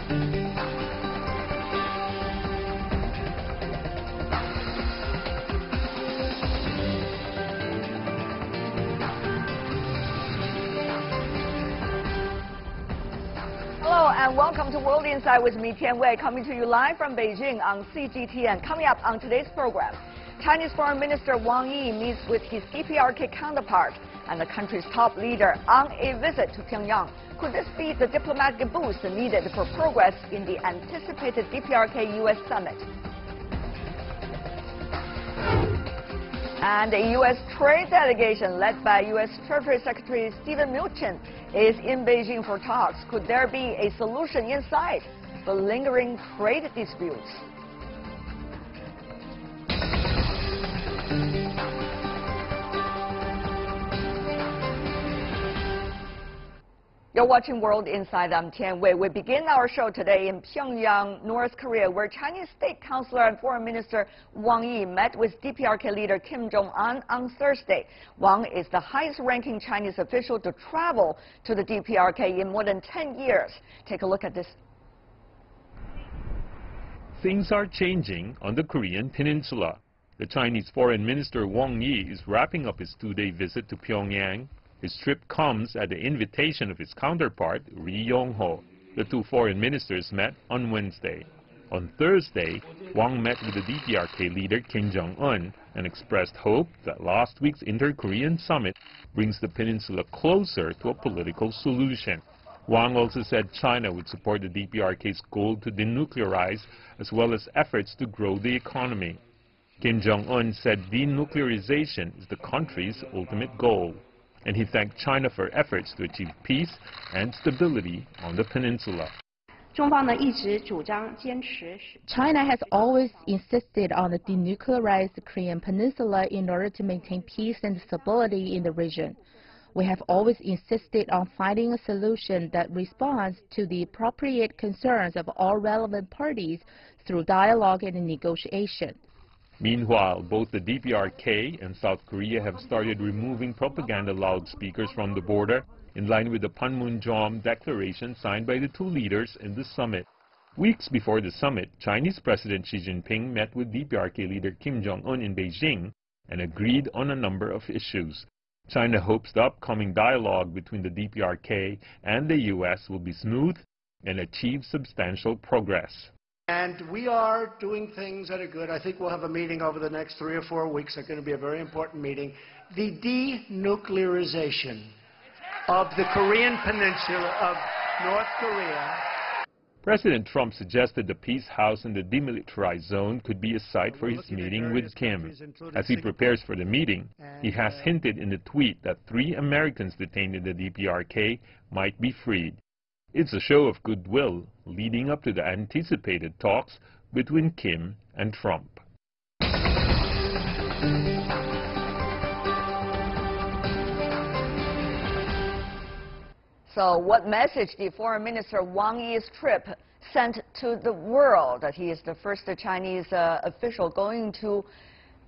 Hello and welcome to World Insight with me, Tian Wei, coming to you live from Beijing on CGTN. Coming up on today's program, Chinese Foreign Minister Wang Yi meets with his DPRK counterpart and the country's top leader on a visit to Pyongyang. Could this be the diplomatic boost needed for progress in the anticipated DPRK-US summit? And a U.S. trade delegation led by U.S. Treasury Secretary Stephen Mnuchin is in Beijing for talks. Could there be a solution in sight for lingering trade disputes? You're watching World Insight. I'm Tian Wei. We begin our show today in Pyongyang, North Korea, where Chinese State Councilor and Foreign Minister Wang Yi met with DPRK leader Kim Jong-un on Thursday. Wang is the highest-ranking Chinese official to travel to the DPRK in more than 10 years. Take a look at this. Things are changing on the Korean peninsula. The Chinese Foreign Minister Wang Yi is wrapping up his two-day visit to Pyongyang. His trip comes at the invitation of his counterpart, Ri Yong-ho. The two foreign ministers met on Wednesday. On Thursday, Wang met with the DPRK leader Kim Jong-un and expressed hope that last week's inter-Korean summit brings the peninsula closer to a political solution. Wang also said China would support the DPRK's goal to denuclearize as well as efforts to grow the economy. Kim Jong-un said denuclearization is the country's ultimate goal, and he thanked China for efforts to achieve peace and stability on the peninsula. China has always insisted on the denuclearized Korean peninsula in order to maintain peace and stability in the region. We have always insisted on finding a solution that responds to the appropriate concerns of all relevant parties through dialogue and negotiation. Meanwhile, both the DPRK and South Korea have started removing propaganda loudspeakers from the border in line with the Panmunjom declaration signed by the two leaders in the summit. Weeks before the summit, Chinese President Xi Jinping met with DPRK leader Kim Jong-un in Beijing and agreed on a number of issues. China hopes the upcoming dialogue between the DPRK and the U.S. will be smooth and achieve substantial progress. And we are doing things that are good. I think we'll have a meeting over the next 3 or 4 weeks. It's going to be a very important meeting. The denuclearization of the Korean peninsula of North Korea. President Trump suggested the Peace House in the demilitarized zone could be a site for his meeting with Kim. As he prepares for the meeting, he has hinted in a tweet that 3 Americans detained in the DPRK might be freed. It's a show of goodwill leading up to the anticipated talks between Kim and Trump. So what message did Foreign Minister Wang Yi's trip sent to the world that he is the first Chinese official going to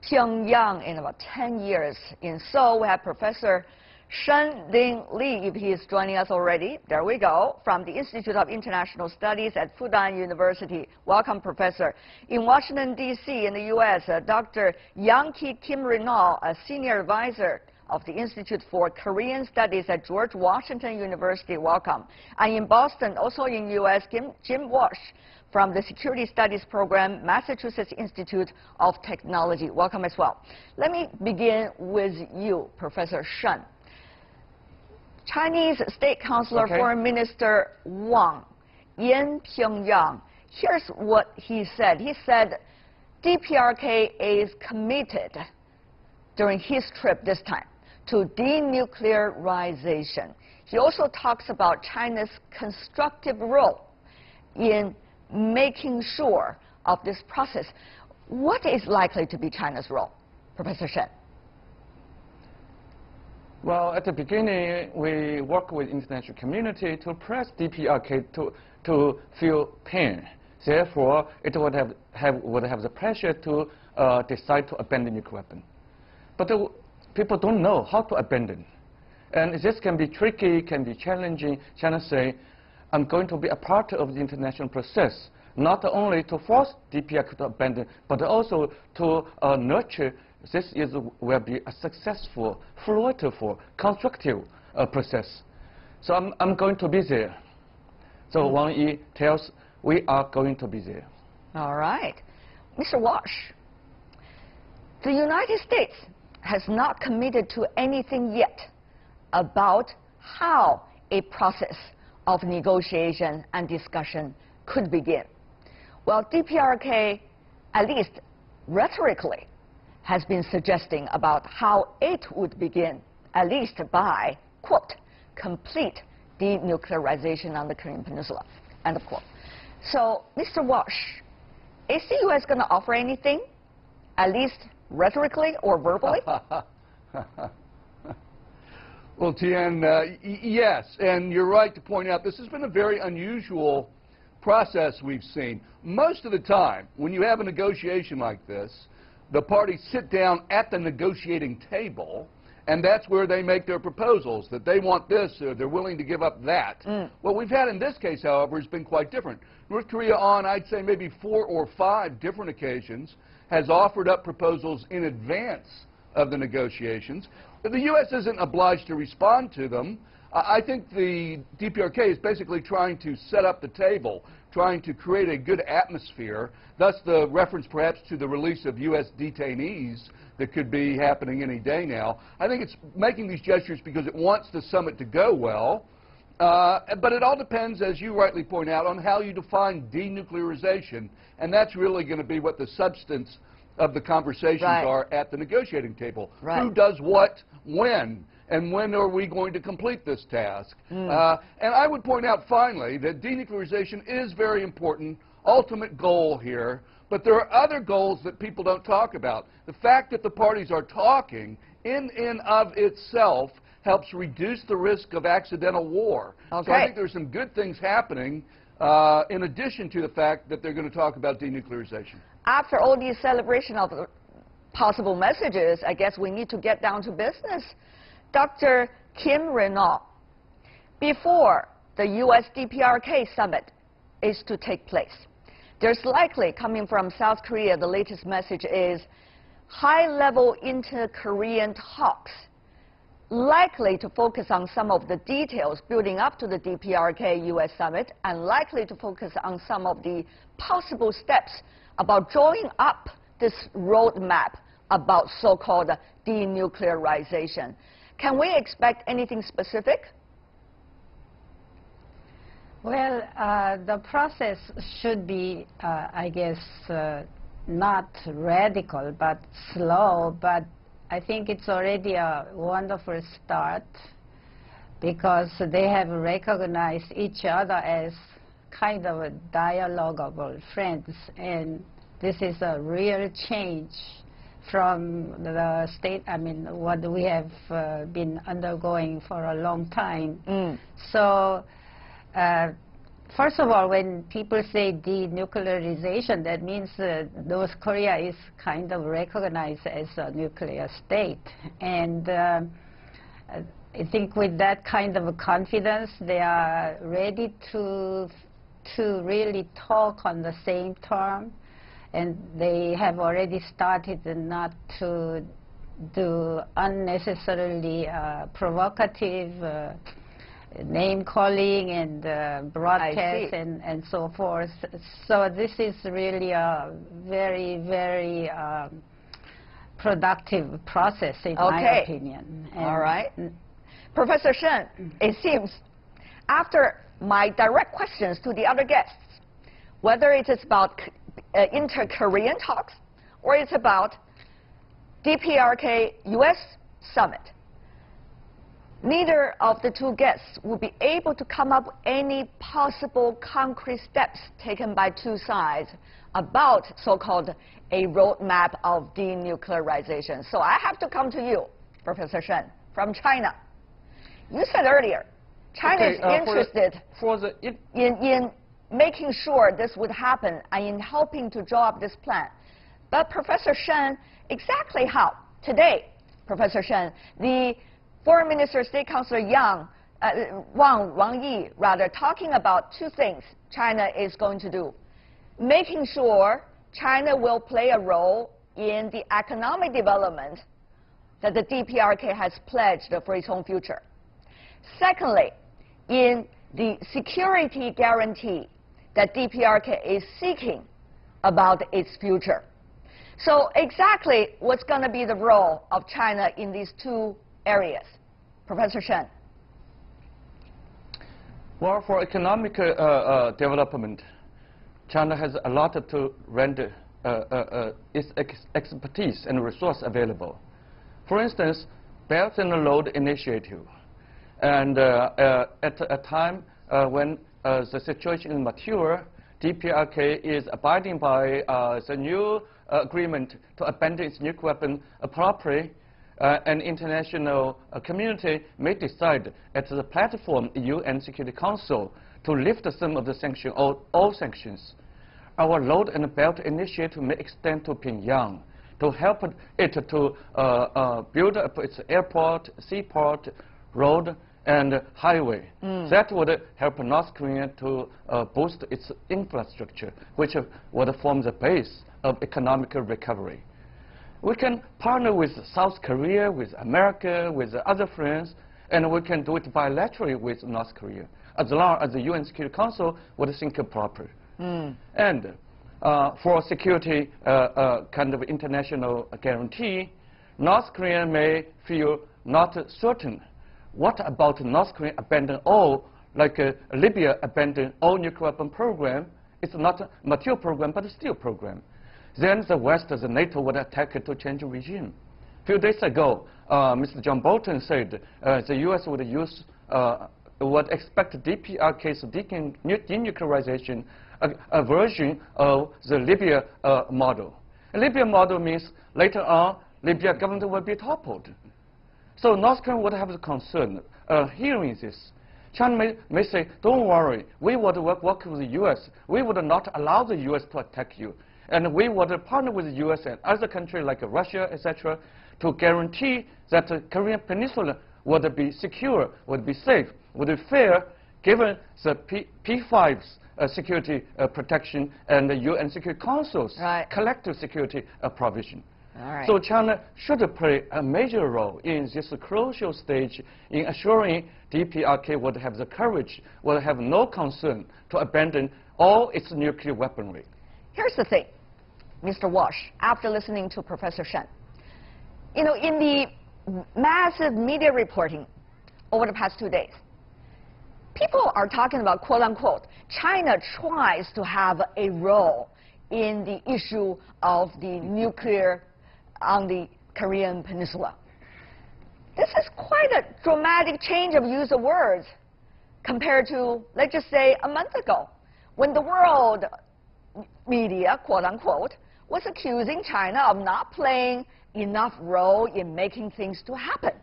Pyongyang in about 10 years? In Seoul, we have Professor Shen-Ling Li, if he is joining us already. There we go, from the Institute of International Studies at Fudan University. Welcome, Professor. In Washington, D.C., in the U.S., Dr. Yang-Ki Kim Renal, a senior advisor of the Institute for Korean Studies at George Washington University. Welcome. And in Boston, also in U.S., Jim Walsh from the Security Studies Program, Massachusetts Institute of Technology. Welcome as well. Let me begin with you, Professor Shen. Chinese State Councilor, Foreign Minister Wang in Pyongyang. Here's what he said. He said DPRK is committed during his trip this time to denuclearization. He also talks about China's constructive role in making sure of this process. What is likely to be China's role, Professor Shen? Well, at the beginning, we work with international community to press DPRK to feel pain. Therefore, it would have the pressure to decide to abandon nuclear weapon. But people don't know how to abandon. And this can be tricky, can be challenging. China say, I'm going to be a part of the international process, not only to force DPRK to abandon, but also to nurture this will be a successful, fruitful, constructive process. So I'm going to be there. So Wang Yi tells we are going to be there. All right. Mr. Walsh, the United States has not committed to anything yet about how a process of negotiation and discussion could begin. Well, DPRK, at least rhetorically, has been suggesting about how it would begin, at least by, quote, complete denuclearization on the Korean Peninsula, end of quote. So, Mr. Walsh, is the U.S. going to offer anything, at least rhetorically or verbally? Well, Tian, yes, and you're right to point out this has been a very unusual process we've seen. Most of the time, when you have a negotiation like this, the parties sit down at the negotiating table, and that's where they make their proposals, that they want this or they're willing to give up that. What we've had in this case, however, has been quite different. North Korea, on I'd say maybe 4 or 5 different occasions, has offered up proposals in advance of the negotiations. The U.S. isn't obliged to respond to them. I think the DPRK is basically trying to set up the table, trying to create a good atmosphere, thus the reference perhaps to the release of U.S. detainees that could be happening any day now. I think it's making these gestures because it wants the summit to go well, but it all depends, as you rightly point out, on how you define denuclearization, and that's really going to be what the substance of the conversations are at the negotiating table. Who does what, when, and when are we going to complete this task? And I would point out finally that denuclearization is very important, ultimate goal here, but there are other goals that people don't talk about. The fact that the parties are talking in and of itself helps reduce the risk of accidental war. So I think there's some good things happening in addition to the fact that they're going to talk about denuclearization. After all these celebration of possible messages, I guess we need to get down to business. Dr. Kim Renaud, before the U.S. DPRK summit is to take place, there's likely, coming from South Korea, the latest message is high-level inter-Korean talks, likely to focus on some of the details building up to the DPRK-US summit, and likely to focus on some of the possible steps about drawing up this roadmap about so-called denuclearization. Can we expect anything specific? Well, the process should be, I guess, not radical, but slow. But I think it's already a wonderful start because they have recognized each other as kind of a dialoguable friends. And this is a real change from the state, I mean, what we have been undergoing for a long time. So, first of all, when people say denuclearization, that means North Korea is kind of recognized as a nuclear state. And I think with that kind of confidence, they are ready to really talk on the same term. And they have already started not to do unnecessarily provocative name-calling and broadcast and so forth. So this is really a very, very productive process, in my opinion. And all right. Professor Shen, it seems, after my direct questions to the other guests, whether it is about inter-Korean talks or it's about DPRK-US summit, neither of the two guests will be able to come up with any possible concrete steps taken by two sides about so-called a roadmap of denuclearization. So I have to come to you, Professor Shen, from China. You said earlier, China is interested in making sure this would happen and in helping to draw up this plan. But Professor Shen, exactly how? Today, Professor Shen, the Foreign Minister State Councilor Yang Wang Yi, rather, talking about two things China is going to do. Making sure China will play a role in the economic development that the DPRK has pledged for its own future. Secondly, in the security guarantee that DPRK is seeking about its future. So exactly what's going to be the role of China in these two areas? Professor Shen. Well, for economic development, China has a lot to render its expertise and resource available. For instance, Belt and Road Initiative. And at a time when the situation is mature, DPRK is abiding by the new agreement to abandon its nuclear weapon properly, and international community may decide at the platform UN Security Council to lift some of the sanctions, all sanctions. Our Road and Belt Initiative may extend to Pyongyang to help it to build up its airport, seaport, road, and highway. That would help North Korea to boost its infrastructure, which would form the base of economic recovery. We can partner with South Korea, with America, with other friends, and we can do it bilaterally with North Korea, as long as the UN Security Council would think proper. And for security kind of international guarantee, North Korea may feel not certain. What about North Korea abandon all, like Libya abandoned all nuclear weapon program? It's not a mature program, but still a program. Then the West, the NATO, would attack it to change regime. A few days ago, Mr. John Bolton said the U.S. would expect DPRK's denuclearization, a version of the Libya model. A Libya model means later on, Libya government will be toppled. So North Korea would have the concern hearing this. China may say, don't worry, we would work with the U.S. We would not allow the U.S. to attack you. And we would partner with the U.S. and other countries like Russia, etc., to guarantee that the Korean Peninsula would be secure, would be safe, would be fair, given the P5's security protection and the UN Security Council's collective security provision. So China should play a major role in this crucial stage in assuring DPRK would have the courage, would have no concern to abandon all its nuclear weaponry. Here's the thing, Mr. Walsh, after listening to Professor Shen. You know, in the massive media reporting over the past 2 days, people are talking about, quote unquote, China tries to have a role in the issue of the nuclear on the Korean Peninsula. This is quite a dramatic change of use of words compared to, let's just say, a month ago, when the world media, quote unquote, was accusing China of not playing enough role in making things to happen.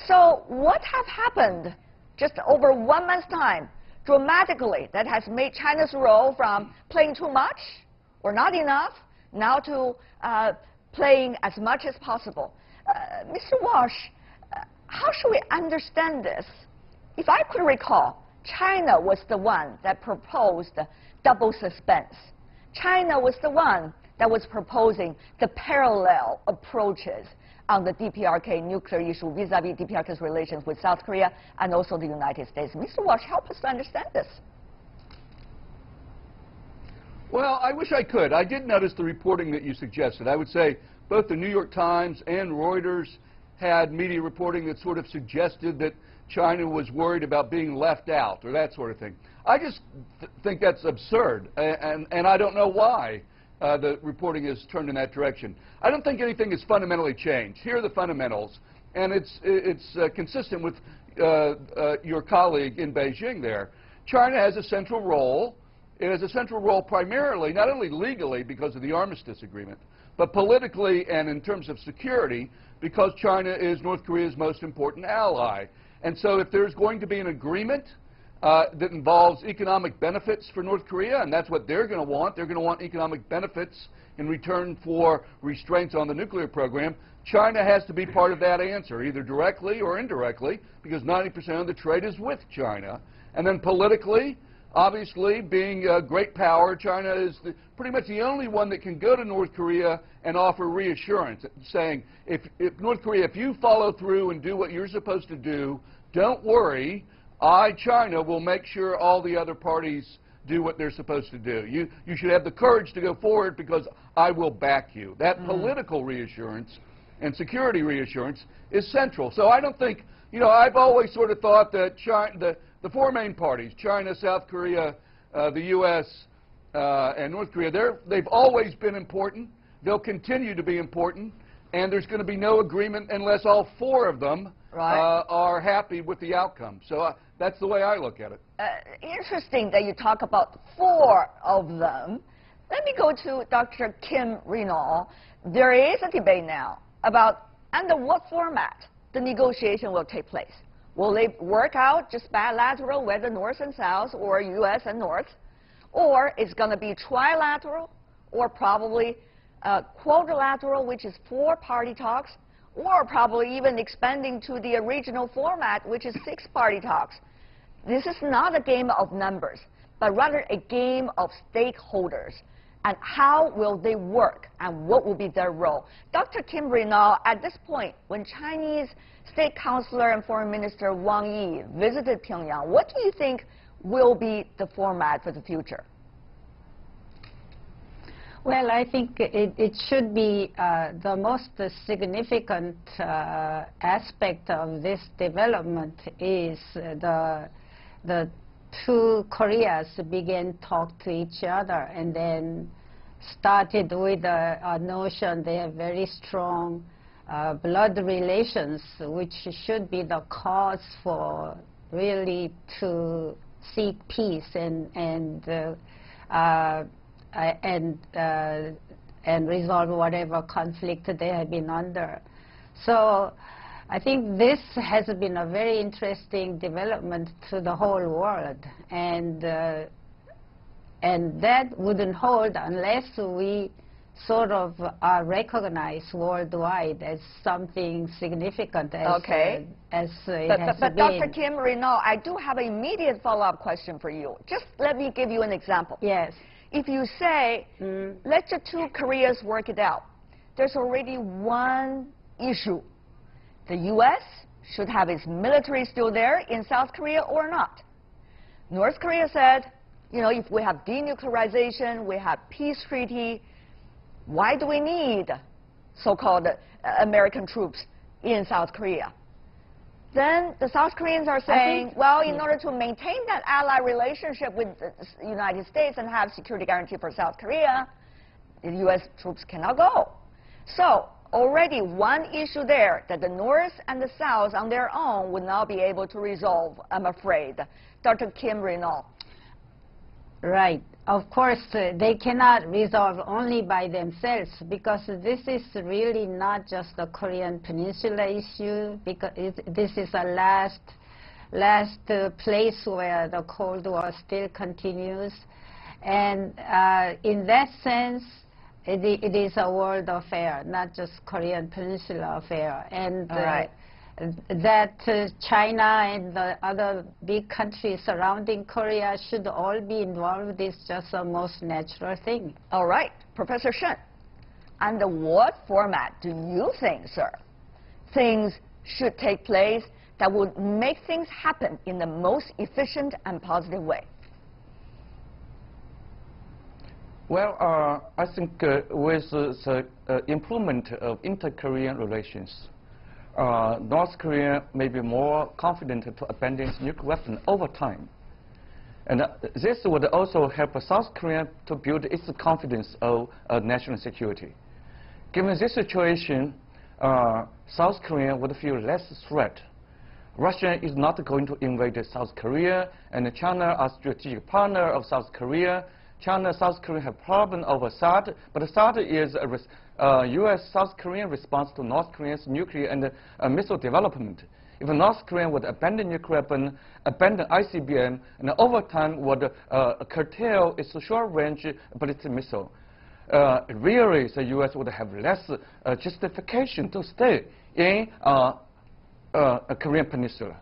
So what has happened just over 1 month's time, dramatically, that has made China's role from playing too much or not enough, now to playing as much as possible? Mr. Walsh, how should we understand this? If I could recall, China was the one that proposed double suspense. China was the one that was proposing the parallel approaches on the DPRK nuclear issue vis-a-vis DPRK's relations with South Korea and also the United States. Mr. Walsh, help us to understand this. Well, I wish I could. I did notice the reporting that you suggested. I would say both the New York Times and Reuters had media reporting that sort of suggested that China was worried about being left out or that sort of thing. I just think that's absurd, and I don't know why the reporting has turned in that direction. I don't think anything has fundamentally changed. Here are the fundamentals, and it's consistent with your colleague in Beijing there. China has a central role. It has a central role primarily, not only legally because of the armistice agreement, but politically and in terms of security because China is North Korea's most important ally. And so if there's going to be an agreement that involves economic benefits for North Korea, and that's what they're going to want. They're going to want economic benefits in return for restraints on the nuclear program. China has to be part of that answer, either directly or indirectly, because 90% of the trade is with China. And then politically, obviously, being a great power, China is pretty much the only one that can go to North Korea and offer reassurance, saying, if North Korea, if you follow through and do what you're supposed to do, don't worry, China, will make sure all the other parties do what they're supposed to do. You should have the courage to go forward because I will back you. That political reassurance and security reassurance is central. So I don't think, you know, I've always sort of thought that the four main parties, China, South Korea, the U.S., and North Korea, they've always been important. They'll continue to be important. And there's going to be no agreement unless all four of them are happy with the outcome. So that's the way I look at it. Interesting that you talk about four of them. Let me go to Dr. Kim Renault. There is a debate now about under what format the negotiation will take place. Will they work out just bilateral, whether North and South or U.S. and North? Or it's going to be trilateral or probably quadrilateral, which is four-party talks, or probably even expanding to the original format, which is six-party talks. This is not a game of numbers, but rather a game of stakeholders. And how will they work, and what will be their role? Dr. Kim Renault, at this point, when Chinese State Councilor and Foreign Minister Wang Yi visited Pyongyang, what do you think will be the format for the future? Well, I think it should be the most significant aspect of this development is the two Koreas began talk to each other, and then started with a notion they have very strong blood relations, which should be the cause for really to seek peace and resolve whatever conflict they have been under. So I think this has been a very interesting development to the whole world, and that wouldn't hold unless we sort of are recognized worldwide as something significant as, as it has been. But Dr. Kim Renault, I do have an immediate follow-up question for you. Just let me give you an example. Yes. If you say, let the two Koreas work it out, there's already one issue. The U.S. should have its military still there in South Korea or not. North Korea said, you know, if we have denuclearization, we have peace treaty, why do we need so-called American troops in South Korea? Then the South Koreans are saying, well, in order to maintain that ally relationship with the United States and have security guarantee for South Korea, the U.S. troops cannot go. So already one issue there that the North and the South on their own would not be able to resolve, I'm afraid. Dr. Kim Renault. Right. Of course, they cannot resolve only by themselves, because this is really not just a Korean Peninsula issue, because this is a last place where the Cold War still continues. And in that sense, it is a world affair, not just Korean Peninsula affair. And that China and the other big countries surrounding Korea should all be involved is just the most natural thing. All right. Professor Shen, under what format do you think, sir, things should take place that would make things happen in the most efficient and positive way? Well, I think with the improvement of inter-Korean relations, North Korea may be more confident to abandon its nuclear weapon over time. And this would also help South Korea to build its confidence of national security. Given this situation, South Korea would feel less threat. Russia is not going to invade South Korea, and China are strategic partner of South Korea. China and South Korea have problem over THAAD, but THAAD is a U.S.-South Korean response to North Korea's nuclear and missile development. if North Korea would abandon nuclear weapon, abandon ICBM, and over time would curtail its short-range ballistic missile, really the U.S. would have less justification to stay in Korean Peninsula.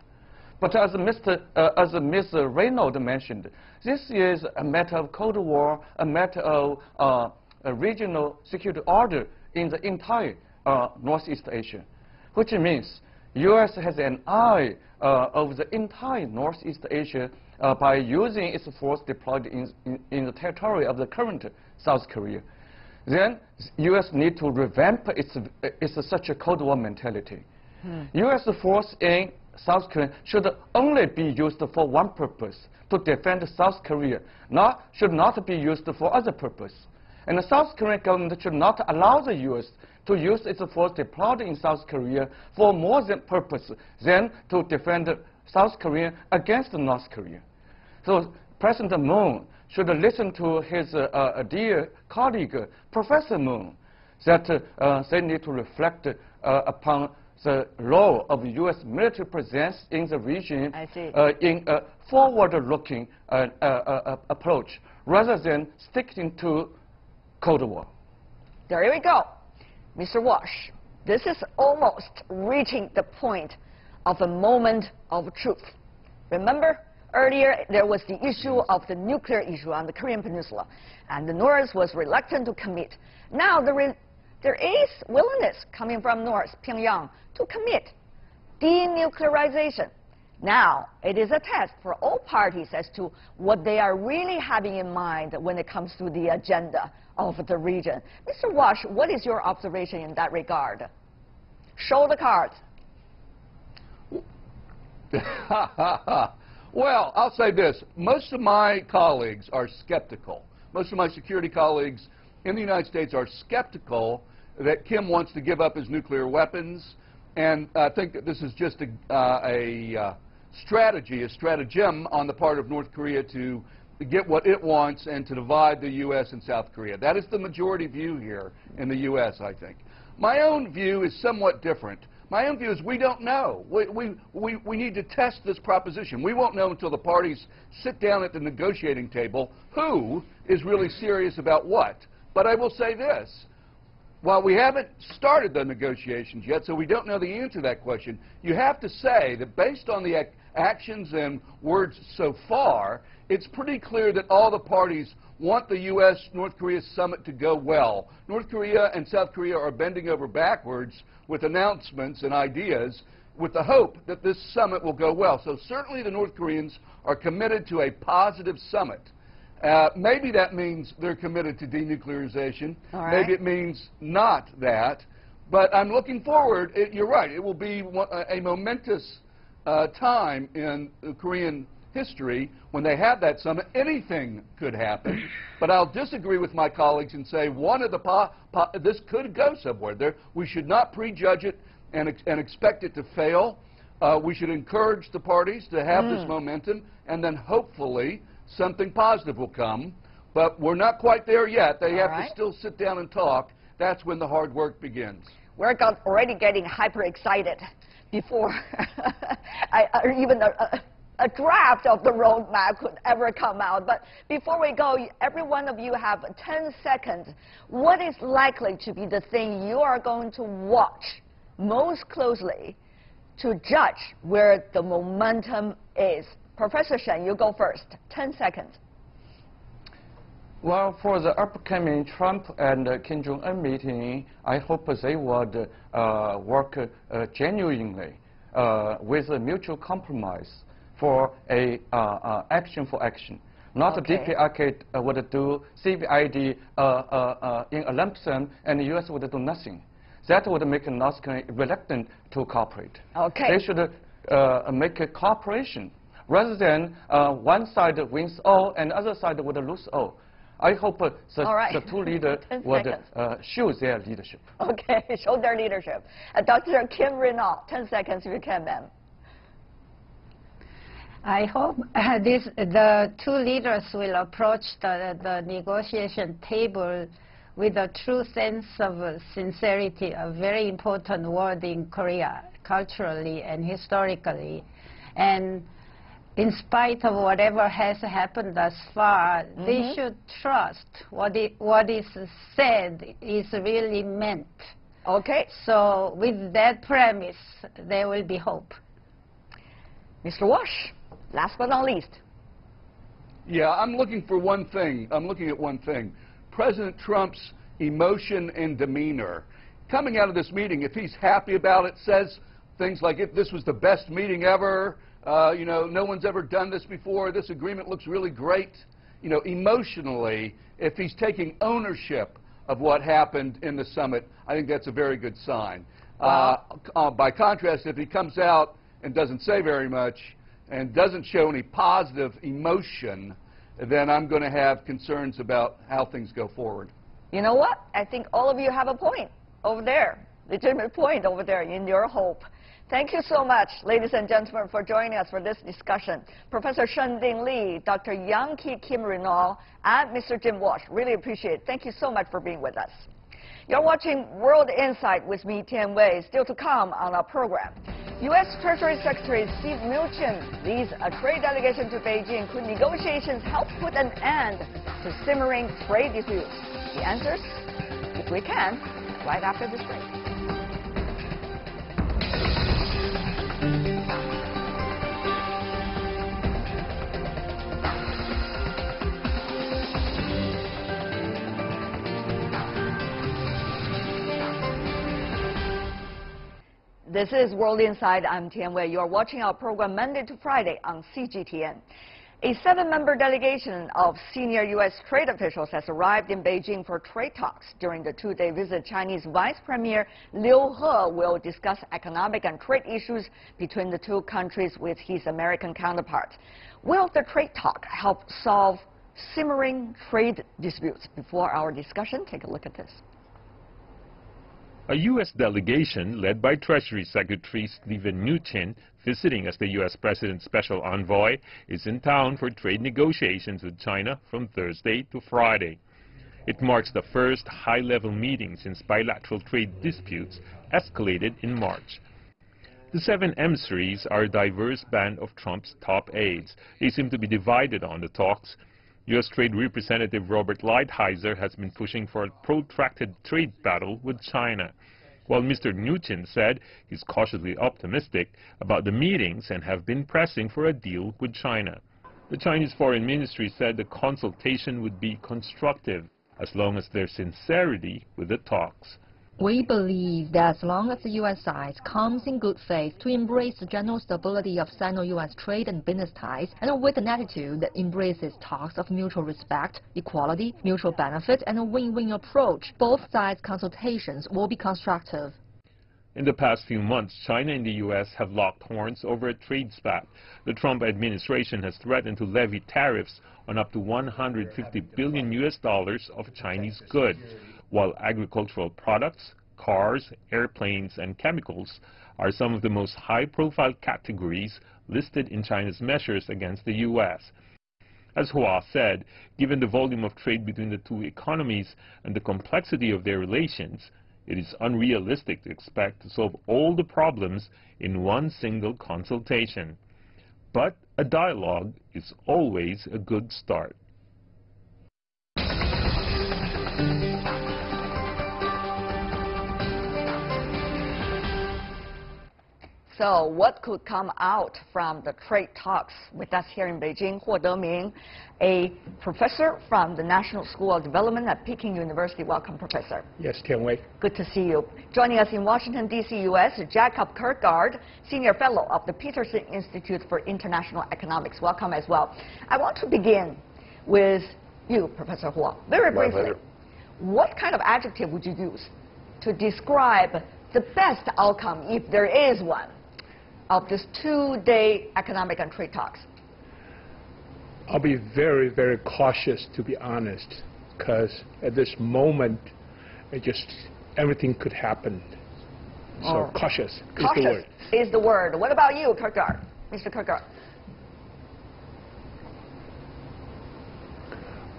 But as Ms. Reynolds mentioned, this is a matter of Cold War, a matter of a regional security order in the entire Northeast Asia, which means U.S. has an eye over the entire Northeast Asia by using its force deployed in the territory of the current South Korea. Then U.S. need to revamp its such a Cold War mentality. U.S. force in South Korea should only be used for one purpose, to defend South Korea, should not be used for other purpose. And the South Korean government should not allow the U.S. to use its force deployed in South Korea for more than purpose than to defend South Korea against North Korea. So President Moon should listen to his dear colleague, Professor Moon, that they need to reflect upon the role of U.S. military presence in the region in a forward-looking approach, rather than sticking to Cold War. There we go. Mr. Wash, this is almost reaching the point of a moment of truth. Remember, earlier there was the issue of the nuclear issue on the Korean Peninsula, and the North was reluctant to commit. Now there is willingness coming from North, Pyongyang, to commit denuclearization. Now, it is a test for all parties as to what they are really having in mind when it comes to the agenda of the region. Mr. Wash, what is your observation in that regard? Show the cards. Well, I'll say this. Most of my colleagues are skeptical. Most of my security colleagues in the United States are skeptical that Kim wants to give up his nuclear weapons, and I think that this is just a stratagem on the part of North Korea to get what it wants and to divide the U.S. and South Korea. That is the majority view here in the U.S., I think. My own view is somewhat different. My own view is we don't know. We need to test this proposition. We won't know until the parties sit down at the negotiating table who is really serious about what. But I will say this. While we haven't started the negotiations yet, so we don't know the answer to that question, you have to say that based on the actions and words so far, it's pretty clear that all the parties want the U.S.-North Korea summit to go well. North Korea and South Korea are bending over backwards with announcements and ideas with the hope that this summit will go well. So certainly the North Koreans are committed to a positive summit. Maybe that means they're committed to denuclearization. Maybe it means not that. But I'm looking forward. You're right. It will be a momentous time in Korean history when they have that summit. Anything could happen. But I'll disagree with my colleagues and say one of this could go somewhere. We should not prejudge it and expect it to fail. We should encourage the parties to have this momentum, and then hopefully something positive will come, but we're not quite there yet. They have to still sit down and talk. That's when the hard work begins. We're already getting hyper excited before even a draft of the roadmap could ever come out. But before we go, every one of you have 10 seconds. What is likely to be the thing you are going to watch most closely to judge where the momentum is? Professor Shen, you go first. 10 seconds. Well, for the upcoming Trump and Kim Jong-un meeting, I hope they would work genuinely with a mutual compromise for action for action. Not DPRK would do CVID in a lump sum, and the U.S. would do nothing. That would make North Korea reluctant to cooperate. They should make a cooperation, rather than one side wins all and the other side would lose all. I hope the two leaders would show their leadership. Show their leadership. Dr. Kim Renaud, 10 seconds if you can, ma'am. I hope the two leaders will approach the negotiation table with a true sense of sincerity, a very important word in Korea, culturally and historically. And in spite of whatever has happened thus far, they should trust what is said is really meant. Okay. So with that premise, there will be hope. Mr. Wash, last but not least. Yeah, I'm looking for one thing. I'm looking at one thing. President Trump's emotion and demeanor. Coming out of this meeting, if he's happy about it, says things like, this was the best meeting ever, you know, no one's ever done this before, this agreement looks really great. You know, emotionally, if he's taking ownership of what happened in the summit, I think that's a very good sign. By contrast, if he comes out and doesn't say very much and doesn't show any positive emotion, then I'm going to have concerns about how things go forward. You know what? I think all of you have a point over there, legitimate point over there in your hope. Thank you so much, ladies and gentlemen, for joining us for this discussion. Professor Shending Li, Dr. Yang Ki Kim Renal, and Mr. Jim Walsh. Really appreciate it. Thank you so much for being with us. You're watching World Insight with me, Tian Wei. Still to come on our program. U.S. Treasury Secretary Steve Mnuchin leads a trade delegation to Beijing. Could negotiations help put an end to simmering trade disputes? The answers, if we can, right after this break. This is World Insight. I'm Tian Wei. You're watching our program Monday to Friday on CGTN. A 7-member delegation of senior U.S. trade officials has arrived in Beijing for trade talks. During the 2-day visit, Chinese Vice Premier Liu He will discuss economic and trade issues between the two countries with his American counterpart. Will the trade talk help solve simmering trade disputes? Before our discussion, take a look at this. A U.S. delegation led by Treasury Secretary Stephen Mnuchin, visiting as the U.S. President's special envoy, is in town for trade negotiations with China from Thursday to Friday. It marks the first high-level meeting since bilateral trade disputes escalated in March. The 7 emissaries are a diverse band of Trump's top aides. They seem to be divided on the talks. U.S. Trade Representative Robert Lighthizer has been pushing for a protracted trade battle with China, while Mr. Mnuchin said he's cautiously optimistic about the meetings and have been pressing for a deal with China. The Chinese Foreign Ministry said the consultation would be constructive as long as there's sincerity with the talks. We believe that as long as the U.S. side comes in good faith to embrace the general stability of Sino-U.S. trade and business ties, and with an attitude that embraces talks of mutual respect, equality, mutual benefit, and a win-win approach, both sides' consultations will be constructive. In the past few months, China and the U.S. have locked horns over a trade spat. The Trump administration has threatened to levy tariffs on up to $150 billion of Chinese goods, while agricultural products, cars, airplanes, and chemicals are some of the most high-profile categories listed in China's measures against the U.S. As Hua said, given the volume of trade between the two economies and the complexity of their relations, it is unrealistic to expect to solve all the problems in one single consultation. But a dialogue is always a good start. So what could come out from the trade talks? With us here in Beijing, Huo Deming, a professor from the National School of Development at Peking University. Welcome, Professor. Yes, Tian Wei. Good to see you. Joining us in Washington, D.C., U.S., Jacob Kirkgaard, Senior Fellow of the Peterson Institute for International Economics. Welcome as well. I want to begin with you, Professor Huo. Very briefly, what kind of adjective would you use to describe the best outcome, if there is one, of this 2-day economic and trade talks? I'll be very, very cautious, to be honest, because at this moment, everything could happen. So cautious is the word. Is the word. What about you, Kirkgaard? Mr. Kirkgaard?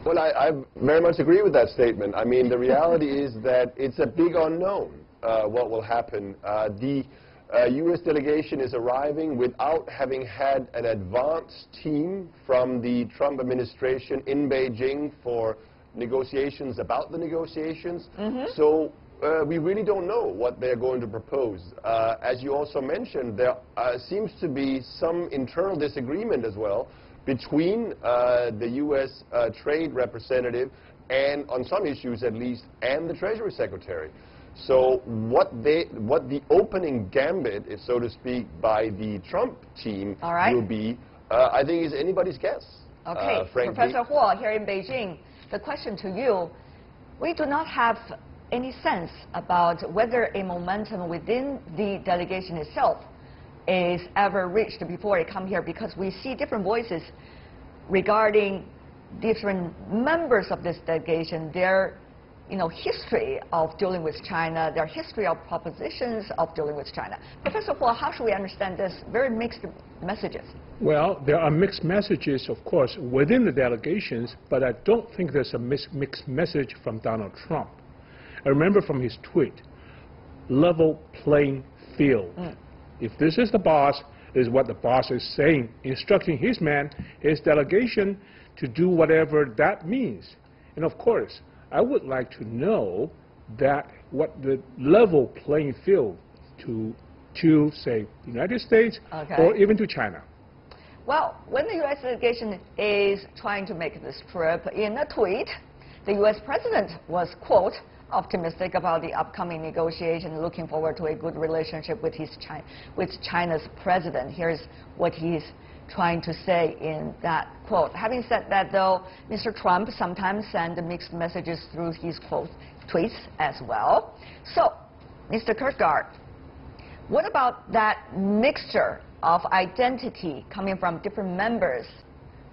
Well, I very much agree with that statement. I mean, the reality is that it's a big unknown what will happen. The U.S. delegation is arriving without having had an advance team from the Trump administration in Beijing for negotiations about the negotiations. So we really don't know what they're going to propose. As you also mentioned, there seems to be some internal disagreement as well between the U.S. trade representative and, on some issues at least, and the Treasury Secretary. So what the opening gambit, if so to speak, by the Trump team will be, I think, is anybody's guess. Okay, Professor Huo, here in Beijing, the question to you, we do not have any sense about whether a momentum within the delegation itself is ever reached before it come here, because we see different voices regarding different members of this delegation, their history of dealing with China, their history of propositions of dealing with China. Professor Huo, how should we understand this very mixed messages? Well, there are mixed messages, of course, within the delegations, but I don't think there's a mixed message from Donald Trump. I remember from his tweet, level playing field. If this is the boss, this is what the boss is saying, instructing his man, his delegation, to do whatever that means. And of course, I would like to know that what the level playing field to say, the United States or even to China. Well, when the U.S. delegation is trying to make this trip, in a tweet, the U.S. president was, quote, optimistic about the upcoming negotiation, looking forward to a good relationship with China's president. Here's what he's trying to say in that quote. Having said that, though, Mr. Trump sometimes sends mixed messages through his tweets as well. So, Mr. Kirkegaard, what about that mixture of identity coming from different members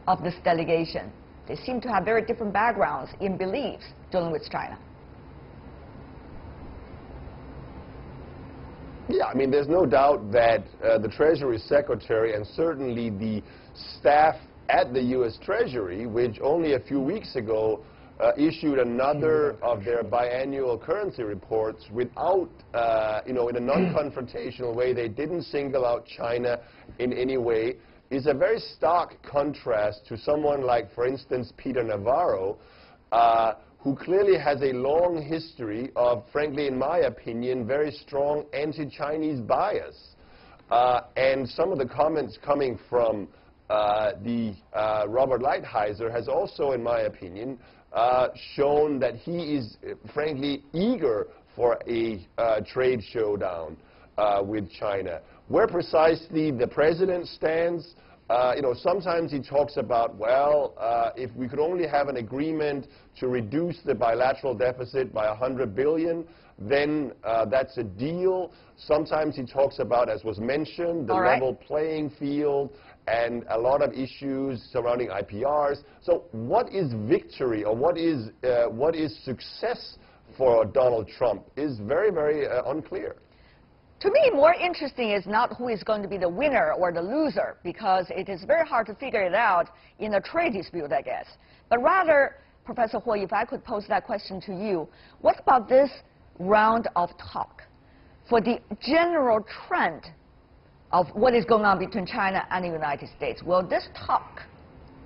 of this delegation? They seem to have very different backgrounds in beliefs dealing with China. Yeah, I mean, there's no doubt that the Treasury Secretary and certainly the staff at the U.S. Treasury, which only a few weeks ago issued another of their biannual currency reports without, in a non-confrontational way, they didn't single out China in any way, is a very stark contrast to someone like, for instance, Peter Navarro, who clearly has a long history of, frankly, in my opinion, very strong anti-Chinese bias. And some of the comments coming from the Robert Lighthizer has also, in my opinion, shown that he is, frankly, eager for a trade showdown with China. Where precisely the president stands, sometimes he talks about, well, if we could only have an agreement to reduce the bilateral deficit by $100 billion, then that's a deal. Sometimes he talks about, as was mentioned, the level playing field and a lot of issues surrounding IPRs. So what is victory, or what is success for Donald Trump is very, very unclear. To me, more interesting is not who is going to be the winner or the loser, because it is very hard to figure it out in a trade dispute, I guess. But rather, Professor Huo, if I could pose that question to you, what about this round of talk for the general trend of what is going on between China and the United States? Will this talk,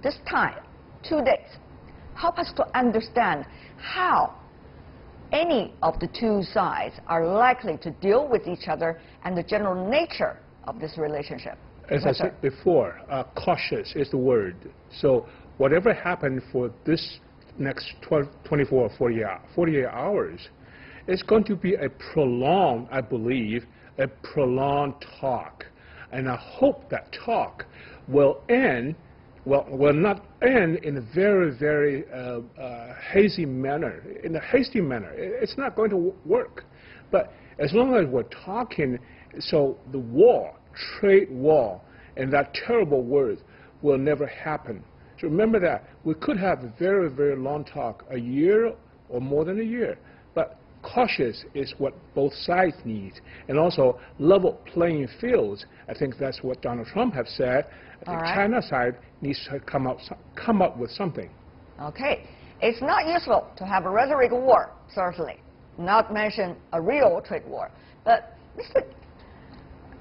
this time, 2 days, help us to understand how any of the two sides are likely to deal with each other and the general nature of this relationship? As I said before, cautious is the word. So whatever happened for this next 24 or 48 hours, it's going to be a prolonged, I believe, a prolonged talk. And I hope that talk will end, will not end in a very, very hasty manner. In a hasty manner, it's not going to work. But as long as we're talking, so the war, trade war, and that terrible word will never happen. So remember that. We could have a very, very long talk, a year or more than a year. But cautious is what both sides need. And also level playing fields. I think that's what Donald Trump has said. The China side needs to come up with something. Okay. It's not useful to have a rhetoric war, certainly, not mention a real trade war. But Mr.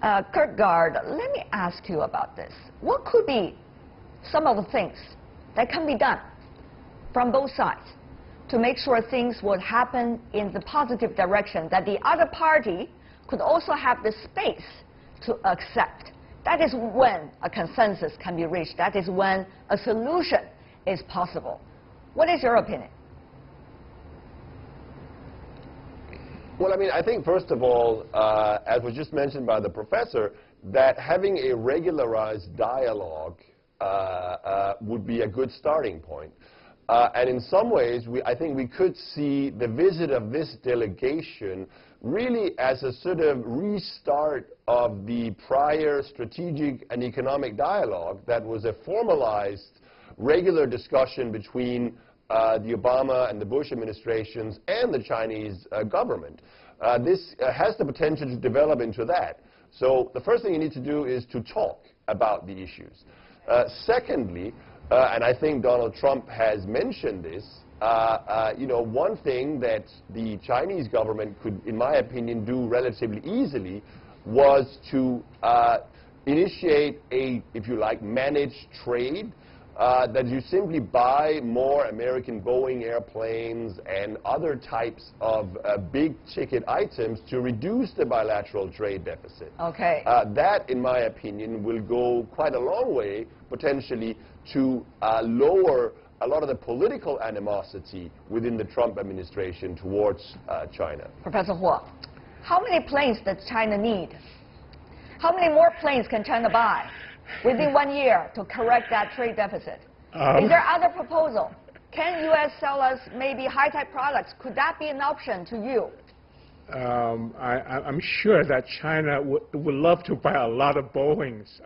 Kirkegaard, let me ask you about this. What could be some of the things that can be done from both sides to make sure things would happen in the positive direction, that the other party could also have the space to accept? That is when a consensus can be reached. That is when a solution is possible. What is your opinion? Well, I mean, I think, first of all, as was just mentioned by the professor, that having a regularized dialogue would be a good starting point. And in some ways, I think we could see the visit of this delegation really as a sort of restart of the prior strategic and economic dialogue that was a formalized, regular discussion between the Obama and the Bush administrations and the Chinese government. This has the potential to develop into that. So the first thing you need to do is to talk about the issues. Secondly, and I think Donald Trump has mentioned this, you know, one thing that the Chinese government could, in my opinion, do relatively easily was to initiate a, if you like, managed trade. That you simply buy more American Boeing airplanes and other types of big-ticket items to reduce the bilateral trade deficit. Okay. That, in my opinion, will go quite a long way, potentially, to lower a lot of the political animosity within the Trump administration towards China. Professor Huo, how many planes does China need? How many more planes can China buy within 1 year to correct that trade deficit? Is there other proposal? Can U.S. sell us maybe high-tech products? Could that be an option to you? I'm sure that China would love to buy a lot of Boeings,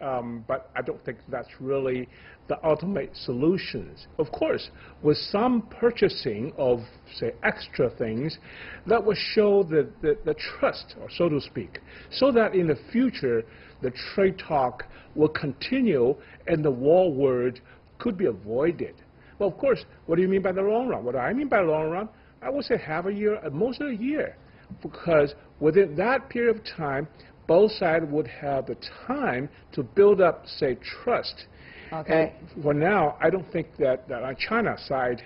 but I don't think that's really the ultimate solutions. Of course, with some purchasing of, say, extra things, that will show the trust, or so to speak, so that in the future, the trade talk will continue and the war word could be avoided. Well, of course, what do you mean by the long run? What I mean by long run, I would say half a year, at most a year, because within that period of time, both sides would have the time to build up, say, trust. Okay. And for now, I don't think that on China's side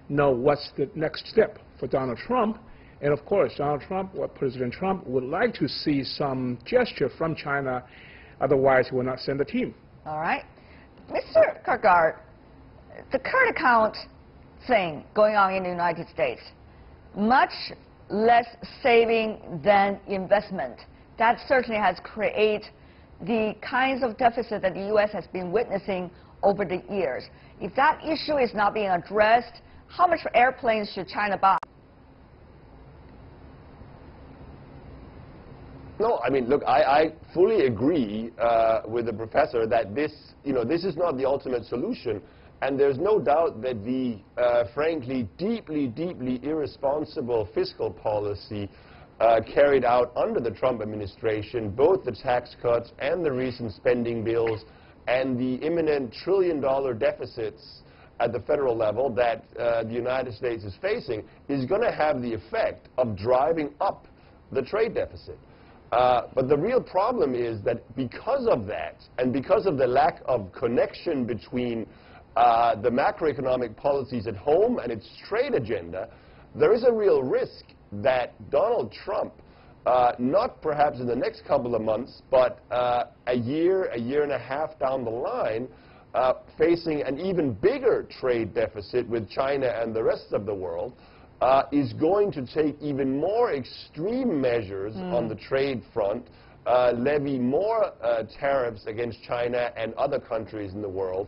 know what's the next step for Donald Trump. And of course, Donald Trump, or President Trump, would like to see some gesture from China. Otherwise, he will not send a team. All right. Mr. Kirkegaard, the current account thing going on in the United States, much less saving than investment. That certainly has created the kinds of deficit that the U.S. has been witnessing over the years. If that issue is not being addressed, how much airplanes should China buy? No, I mean, look, I fully agree with the professor that this, this is not the ultimate solution. And there's no doubt that the, frankly, deeply, deeply irresponsible fiscal policy carried out under the Trump administration, both the tax cuts and the recent spending bills and the imminent trillion-dollar deficits at the federal level that the United States is facing, is going to have the effect of driving up the trade deficit. But the real problem is that because of that, and because of the lack of connection between the macroeconomic policies at home and its trade agenda, there is a real risk that Donald Trump, not perhaps in the next couple of months, but a year and a half down the line, facing an even bigger trade deficit with China and the rest of the world, is going to take even more extreme measures on the trade front, levy more tariffs against China and other countries in the world,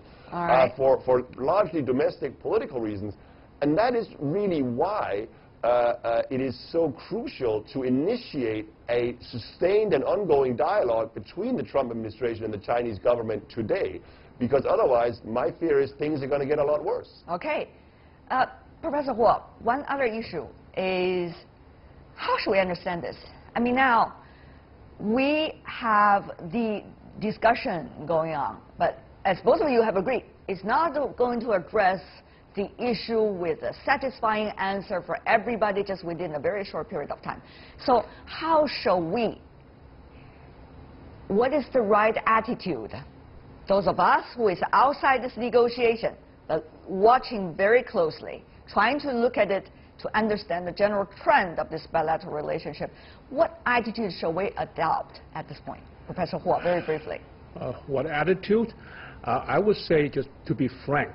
for largely domestic political reasons. And that is really why it is so crucial to initiate a sustained and ongoing dialogue between the Trump administration and the Chinese government today, because otherwise, my fear is things are going to get a lot worse. Okay. Professor Huo, one other issue is, how should we understand this? I mean, now, we have the discussion going on, but as both of you have agreed, it's not going to address the issue with a satisfying answer for everybody just within a very short period of time. So how shall we, what is the right attitude? Those of us who is outside this negotiation, but watching very closely, trying to look at it to understand the general trend of this bilateral relationship, what attitude shall we adopt at this point? Professor Huo, very briefly. What attitude? I would say, just to be frank,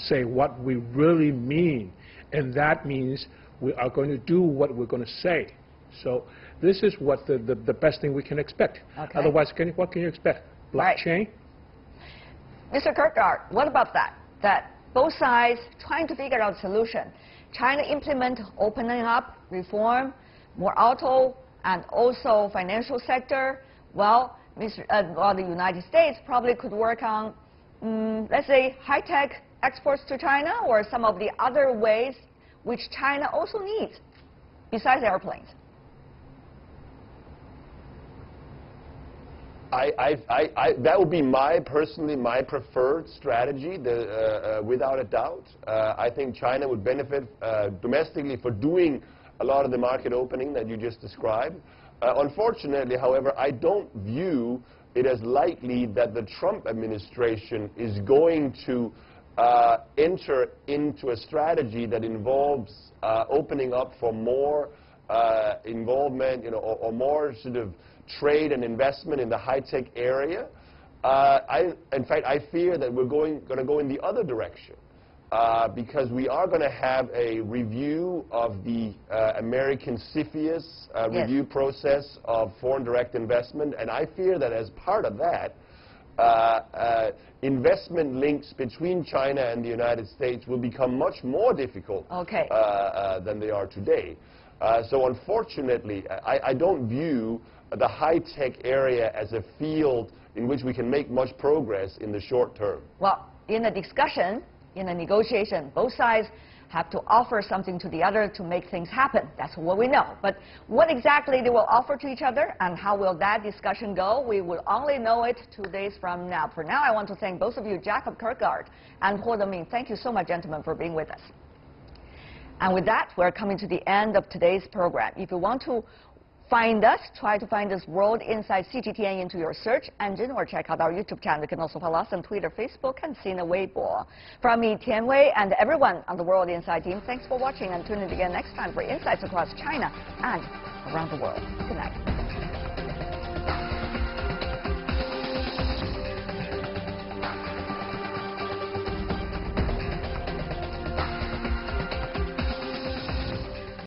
say what we really mean, and that means we are going to do what we're going to say. So this is what the best thing we can expect. Okay. Otherwise, what can you expect? Blockchain? Right. Mr. Kirkgard, what about that? That both sides trying to figure out a solution. China implement opening up, reform, more auto, and also financial sector. Well, the United States probably could work on, let's say, high-tech exports to China or some of the other ways which China also needs besides airplanes. That would be personally my preferred strategy, without a doubt. I think China would benefit domestically for doing a lot of the market opening that you just described. Unfortunately, however, I don't view it as likely that the Trump administration is going to enter into a strategy that involves opening up for more involvement, or more sort of trade and investment in the high-tech area. In fact, I fear that we're going to go in the other direction, because we are going to have a review of the American CFIUS review process of foreign direct investment, and I fear that as part of that, investment links between China and the United States will become much more difficult than they are today. So unfortunately, I don't view the high-tech area as a field in which we can make much progress in the short term. Well, in a discussion, in a negotiation, both sides have to offer something to the other to make things happen. That's what we know. But what exactly they will offer to each other and how will that discussion go, we will only know it 2 days from now. For now, I want to thank both of you, Jacob Kirkgard and Huo Deming. Thank you so much, gentlemen, for being with us. And with that, we're coming to the end of today's program. If you want to find us, try to find us World Insight CGTN into your search engine or check out our YouTube channel. You can also follow us on Twitter, Facebook, and Sina Weibo. From me, Tian Wei, and everyone on the World Insight team, thanks for watching and tune in again next time for insights across China and around the world. Good night.